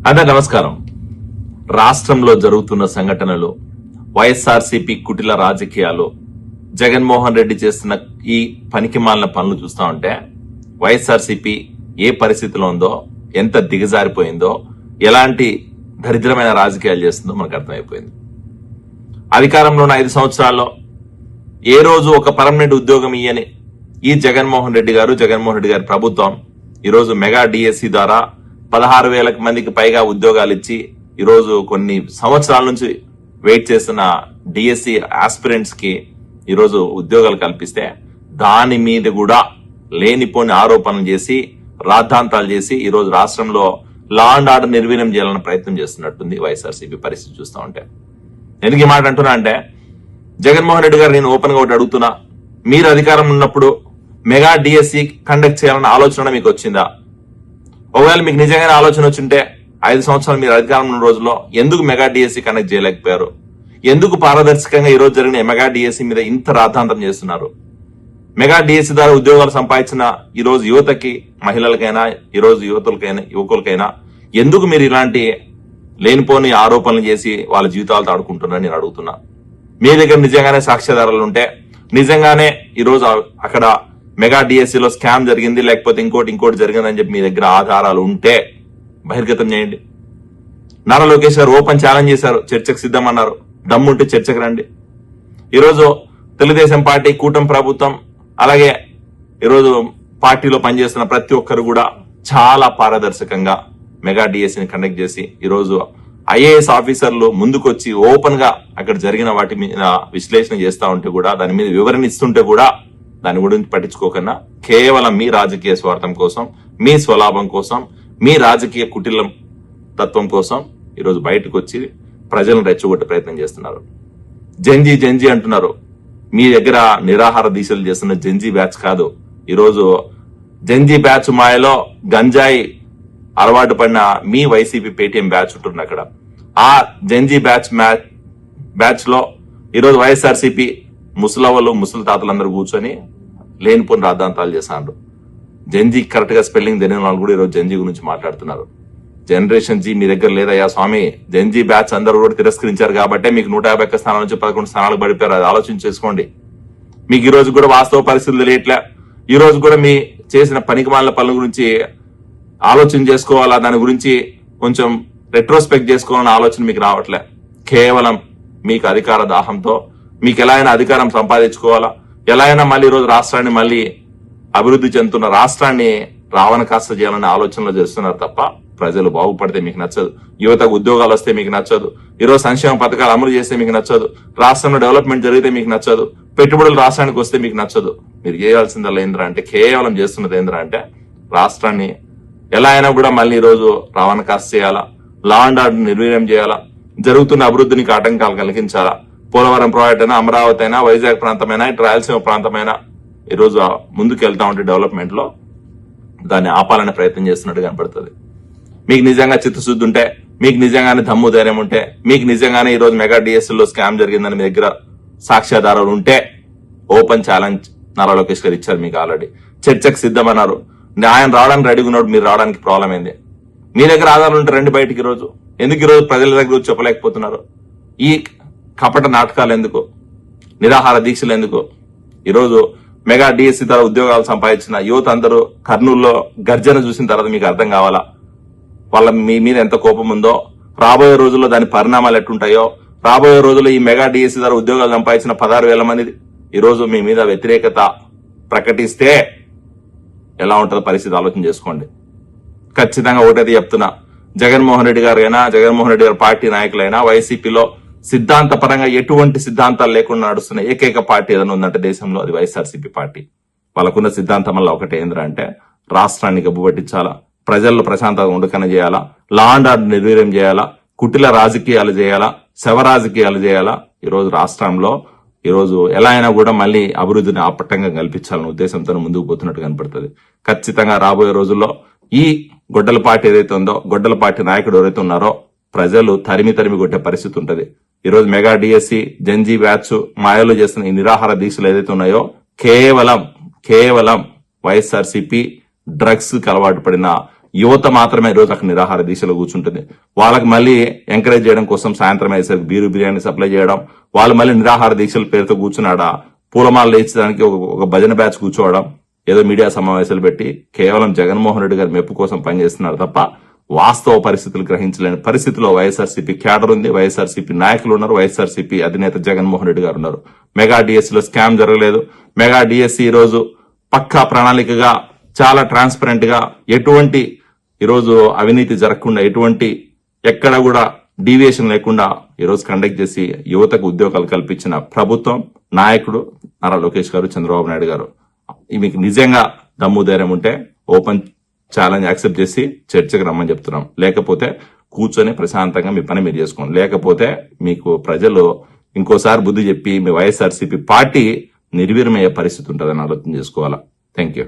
అదే నమస్కారం. రాష్ట్రంలో జరుగుతున్న సంఘటనలు, వైఎస్ఆర్సీపీ కుటిల రాజకీయాలు, జగన్మోహన్ రెడ్డి చేస్తున్న ఈ పనికిమాలిన పనులు చూస్తా ఉంటే వైఎస్ఆర్సీపీ ఏ పరిస్థితిలో ఉందో, ఎంత దిగజారిపోయిందో, ఎలాంటి దరిద్రమైన రాజకీయాలు చేస్తుందో మనకు అర్థమైపోయింది. అధికారంలో ఉన్న 5 సంవత్సరాల్లో ఏ రోజు ఒక పర్మనెంట్ ఉద్యోగం ఇయ్యని ఈ జగన్మోహన్ రెడ్డి గారి ప్రభుత్వం ఈరోజు మెగా డిఎస్సి ద్వారా 16,000 మందికి పైగా ఉద్యోగాలు ఇచ్చి ఈరోజు కొన్ని సంవత్సరాల నుంచి వెయిట్ చేస్తున్న డిఎస్సి ఆస్పిరెంట్స్ కి ఈరోజు ఉద్యోగాలు కల్పిస్తే దాని మీద కూడా లేనిపోని ఆరోపణలు చేసి రాద్ధాంతాలు చేసి ఈరోజు రాష్ట్రంలో లా అండ్ ఆర్డర్ నిర్వీర్యం చేయాలని ప్రయత్నం చేస్తున్నట్టుంది వైఎస్ఆర్సీపీ పరిస్థితి చూస్తూ ఉంటే. ఎందుకు ఈ మాట అంటున్నా అంటే, జగన్మోహన్ రెడ్డి గారు నేను ఓపెన్ గా ఒకటి అడుగుతున్నా, మీరు అధికారం ఉన్నప్పుడు మెగా డిఎస్సి కండక్ట్ చేయాలన్న ఆలోచన మీకు వచ్చిందా? ఒకవేళ మీకు నిజంగానే ఆలోచన వచ్చింటే 5 సంవత్సరాలు మీరు అధికారం ఉన్న రోజుల్లో ఎందుకు మెగా డిఎస్సి కండక్ట్ చేయలేకపోయారు? ఎందుకు పారదర్శకంగా ఈ రోజు జరిగిన మెగా డిఎస్సి మీద ఇంత రాద్ధాంతం చేస్తున్నారు? మెగా డిఎస్సి ద్వారా ఉద్యోగాలు సంపాదించిన ఈ రోజు యువతకి, మహిళలకైనా, ఈ రోజు యువకులకైనా ఎందుకు మీరు ఇలాంటి లేనిపోని ఆరోపణలు చేసి వాళ్ళ జీవితాలతో ఆడుకుంటున్నారని నేను అడుగుతున్నా. మీ దగ్గర నిజంగానే సాక్ష్యాధారాలు ఉంటే, నిజంగానే ఈ రోజు అక్కడ మెగా డిఎస్సిలో స్కామ్ జరిగింది, లేకపోతే ఇంకోటి జరిగిందని చెప్పి మీ దగ్గర ఆధారాలు ఉంటే బహిర్గతం చేయండి. నారా లోకేష్ గారు ఓపెన్ ఛాలెంజ్ చేశారు, చర్చకు సిద్ధమన్నారు. దమ్ముంటే చర్చకు రండి. ఈరోజు తెలుగుదేశం పార్టీ, కూటమి ప్రభుత్వం, అలాగే ఈరోజు పార్టీలో పనిచేస్తున్న ప్రతి ఒక్కరు కూడా చాలా పారదర్శకంగా మెగా డిఎస్సిని కండక్ట్ చేసి ఈరోజు ఐఏఎస్ ఆఫీసర్లు ముందుకొచ్చి ఓపెన్ గా అక్కడ జరిగిన వాటి మీద విశ్లేషణ చేస్తా ఉంటే కూడా, దాని మీద వివరణ ఇస్తుంటే కూడా దాని గురించి పట్టించుకోకుండా కేవలం మీ రాజకీయ స్వార్థం కోసం, మీ స్వలాభం కోసం, మీ రాజకీయ కుటిల తత్వం కోసం ఈరోజు బయటకు వచ్చి ప్రజలను రెచ్చగొట్టే ప్రయత్నం చేస్తున్నారు. జంజీ అంటున్నారు. మీ దగ్గర నిరాహార దీక్షలు చేస్తున్న జంజీ బ్యాచ్ కాదు. ఈరోజు జంజీ బ్యాచ్ మాయలో గంజాయి అలవాటు పడిన మీ వైసీపీ పేటీఎం బ్యాచ్ ఉంటుంది అక్కడ. ఆ జంజీ బ్యాచ్ లో ఈరోజు వైఎస్ఆర్సీపీ ముసలవ్వలు, ముసలి తాతలందరూ కూర్చొని లేనిపోని రాద్ధాంతాలు చేశారు. జంజీ కరెక్ట్ గా స్పెల్లింగ్ తెలియని వాళ్ళు కూడా ఈరోజు జంజీ గురించి మాట్లాడుతున్నారు. జనరేషన్ జీ మీ దగ్గర లేదయ్యా స్వామి. జంజీ బ్యాచ్ అందరూ కూడా తిరస్కరించారు కాబట్టి మీకు 151 స్థానాల నుంచి 11 స్థానాలకు పడిపోయారు. అది ఆలోచన చేసుకోండి. మీకు ఈ రోజు కూడా వాస్తవ పరిస్థితులు తెలియట్లే. ఈ రోజు కూడా మీ చేసిన పనికిమాలిన పనుల గురించి ఆలోచన చేసుకోవాలా, దాని గురించి కొంచెం రెట్రోస్పెక్ట్ చేసుకోవాలన్న ఆలోచన మీకు రావట్లే. కేవలం మీకు అధికార దాహంతో, మీకు ఎలా అయినా అధికారం సంపాదించుకోవాలా, ఎలా అయినా మళ్ళీ ఈరోజు రాష్ట్రాన్ని మళ్ళీ అభివృద్ధి చెందుతున్న రాష్ట్రాన్ని రావణ కాస్త చేయాలనే ఆలోచనలో చేస్తున్నారు తప్ప ప్రజలు బాగుపడితే మీకు నచ్చదు. యువతకు ఉద్యోగాలు వస్తే మీకు నచ్చదు. ఈరోజు సంక్షేమ పథకాలు అమలు చేస్తే మీకు నచ్చదు. రాష్ట్రంలో డెవలప్మెంట్ జరిగితే మీకు నచ్చదు. పెట్టుబడులు రాష్ట్రానికి వస్తే మీకు నచ్చదు. మీరు చేయాల్సిందల్లా ఏంద్రా అంటే, కేవలం చేస్తున్నది ఏంద్రా అంటే, రాష్ట్రాన్ని ఎలా అయినా కూడా మళ్ళీ ఈ రోజు రావణ కాస్త చేయాలా, లా అండ్ ఆర్డర్ నిర్వీర్యం చేయాలా, జరుగుతున్న అభివృద్ధికి ఆటంకాలు కలిగించాలా. పోలవరం ప్రాజెక్ట్ అయినా, అమరావతి అయినా, వైజాగ్ ప్రాంతమైనా, ఇటు రాయలసీమ ప్రాంతమైనా ఈరోజు ముందుకు వెళ్తా ఉంటే డెవలప్మెంట్ లో దాన్ని ఆపాలనే ప్రయత్నం చేస్తున్నట్టు కనపడుతుంది. మీకు నిజంగా చిత్తశుద్ధి ఉంటే, మీకు నిజంగానే దమ్ము ధైర్యం ఉంటే, మీకు నిజంగానే ఈరోజు మెగా డిఎస్సీలో స్కామ్ జరిగిందని మీ దగ్గర సాక్ష్యాధారాలు ఉంటే ఓపెన్ ఛాలెంజ్ నారా లోకేష్ గారు ఇచ్చారు. మీకు ఆల్రెడీ చర్చకు సిద్ధమన్నారు. ఆయన రావడానికి రెడీగా ఉన్నాడు. మీరు రావడానికి ప్రాబ్లం ఏంది? మీ దగ్గర ఆధారాలు ఉంటే రండి బయటికి. ఈరోజు ఎందుకు ఈరోజు ప్రజల దగ్గర చెప్పలేకపోతున్నారు? ఈ కపట నాటకాలు ఎందుకు? నిరాహార దీక్షలు ఎందుకు? ఈరోజు మెగా డిఎస్సి ద్వారా ఉద్యోగాలు సంపాదించిన యువత అందరూ కర్నూలులో గర్జన చూసిన తర్వాత మీకు అర్థం కావాలా వాళ్ళ మీ మీద ఎంత కోపం ఉందో, రాబోయే రోజుల్లో దాని పరిణామాలు ఎట్టుంటాయో, రాబోయే రోజుల్లో ఈ మెగా డిఎస్సి ద్వారా ఉద్యోగాలు సంపాదించిన 16,000 మంది ఈరోజు మీ మీద వ్యతిరేకత ప్రకటిస్తే ఎలా ఉంటుందో పరిస్థితి ఆలోచన చేసుకోండి. ఖచ్చితంగా ఒకటైతే చెప్తున్నా, జగన్మోహన్ రెడ్డి గారైనా, జగన్మోహన్ రెడ్డి గారి పార్టీ నాయకులైనా, వైసీపీలో సిద్ధాంతపరంగా ఎటువంటి సిద్ధాంతాలు లేకుండా నడుస్తున్న ఏకైక పార్టీ ఏదైనా ఉందంటే దేశంలో అది వైఎస్ఆర్సీపీ పార్టీ. వాళ్ళకున్న సిద్ధాంతం వల్ల ఒకటి ఏంద్రా అంటే, రాష్ట్రాన్ని గబ్బు పట్టించాలా, ప్రజల్లో ప్రశాంతంగా ఉండకనే చేయాలా, లా అండ్ ఆర్డర్ నిర్వీర్యం చేయాలా, కుటిల రాజకీయాలు చేయాలా, శవ రాజకీయాలు చేయాలా. ఈరోజు రాష్ట్రంలో ఈరోజు ఎలా అయినా కూడా మళ్ళీ అభివృద్ధిని ఆపట్టంగా కల్పించాలనే ఉద్దేశంతో ముందుకు పోతున్నట్టు కనపడుతుంది. ఖచ్చితంగా రాబోయే రోజుల్లో ఈ గొడ్డల పార్టీ ఏదైతే ఉందో, గొడ్డల పార్టీ నాయకుడు ఎవరైతే ఉన్నారో ప్రజలు తరిమి కొట్టే పరిస్థితి ఉంటది. ఈరోజు మెగా డిఎస్సి, జంజీ బ్యాచ్ మాయలో చేస్తున్న ఈ నిరాహార దీక్షలు ఏదైతే ఉన్నాయో కేవలం వైఎస్ఆర్సీపీ డ్రగ్స్ కి అలవాటు పడిన యువత మాత్రమే ఈరోజు అక్కడ నిరాహార దీక్షలో కూర్చుంటుంది. వాళ్ళకి మళ్ళీ ఎంకరేజ్ చేయడం కోసం సాయంత్రం అయ్యేసరికి బిర్యానీ సప్లై చేయడం, వాళ్ళు మళ్ళీ నిరాహార దీక్షల పేరుతో కూర్చున్నాడ పూలమాల లేచడానికి ఒక భజన బ్యాచ్ కూర్చోవడం, ఏదో మీడియా సమావేశాలు పెట్టి కేవలం జగన్మోహన్ రెడ్డి గారి మెప్పు కోసం పనిచేస్తున్నారు తప్ప వాస్తవ పరిస్థితులు గ్రహించలేని పరిస్థితిలో వైఎస్ఆర్సీపీ క్యాడర్ ఉంది, వైఎస్ఆర్సీపీ నాయకులు ఉన్నారు, వైఎస్ఆర్సీపీ అధినేత జగన్మోహన్ రెడ్డి గారు ఉన్నారు. మెగా డిఎస్సీలో స్కామ్ జరగలేదు. మెగా డిఎస్సీ ఈ రోజు పక్కా ప్రణాళికగా చాలా ట్రాన్స్పరెంట్ గా ఎటువంటి ఈరోజు అవినీతి జరగకుండా ఎక్కడ కూడా డీవియేషన్ లేకుండా ఈరోజు కండక్ట్ చేసి యువతకు ఉద్యోగాలు కల్పించిన ప్రభుత్వం నాయకుడు నారా లోకేష్ గారు, చంద్రబాబు నాయుడు గారు. మీకు నిజంగా దమ్ము ధైర్యం ఉంటే ఓపెన్ ఛాలెంజ్ యాక్సెప్ట్ చేసి చర్చకు రమ్మని చెప్తున్నాం. లేకపోతే కూర్చొని ప్రశాంతంగా మీ పని మీరు చేసుకోండి. లేకపోతే మీకు ప్రజలు ఇంకోసారి బుద్ధి చెప్పి మీ వైఎస్ఆర్సీపీ పార్టీ నిర్వీర్యమయ్యే పరిస్థితి ఉంటుందని ఆలోచన చేసుకోవాలా. Thank you.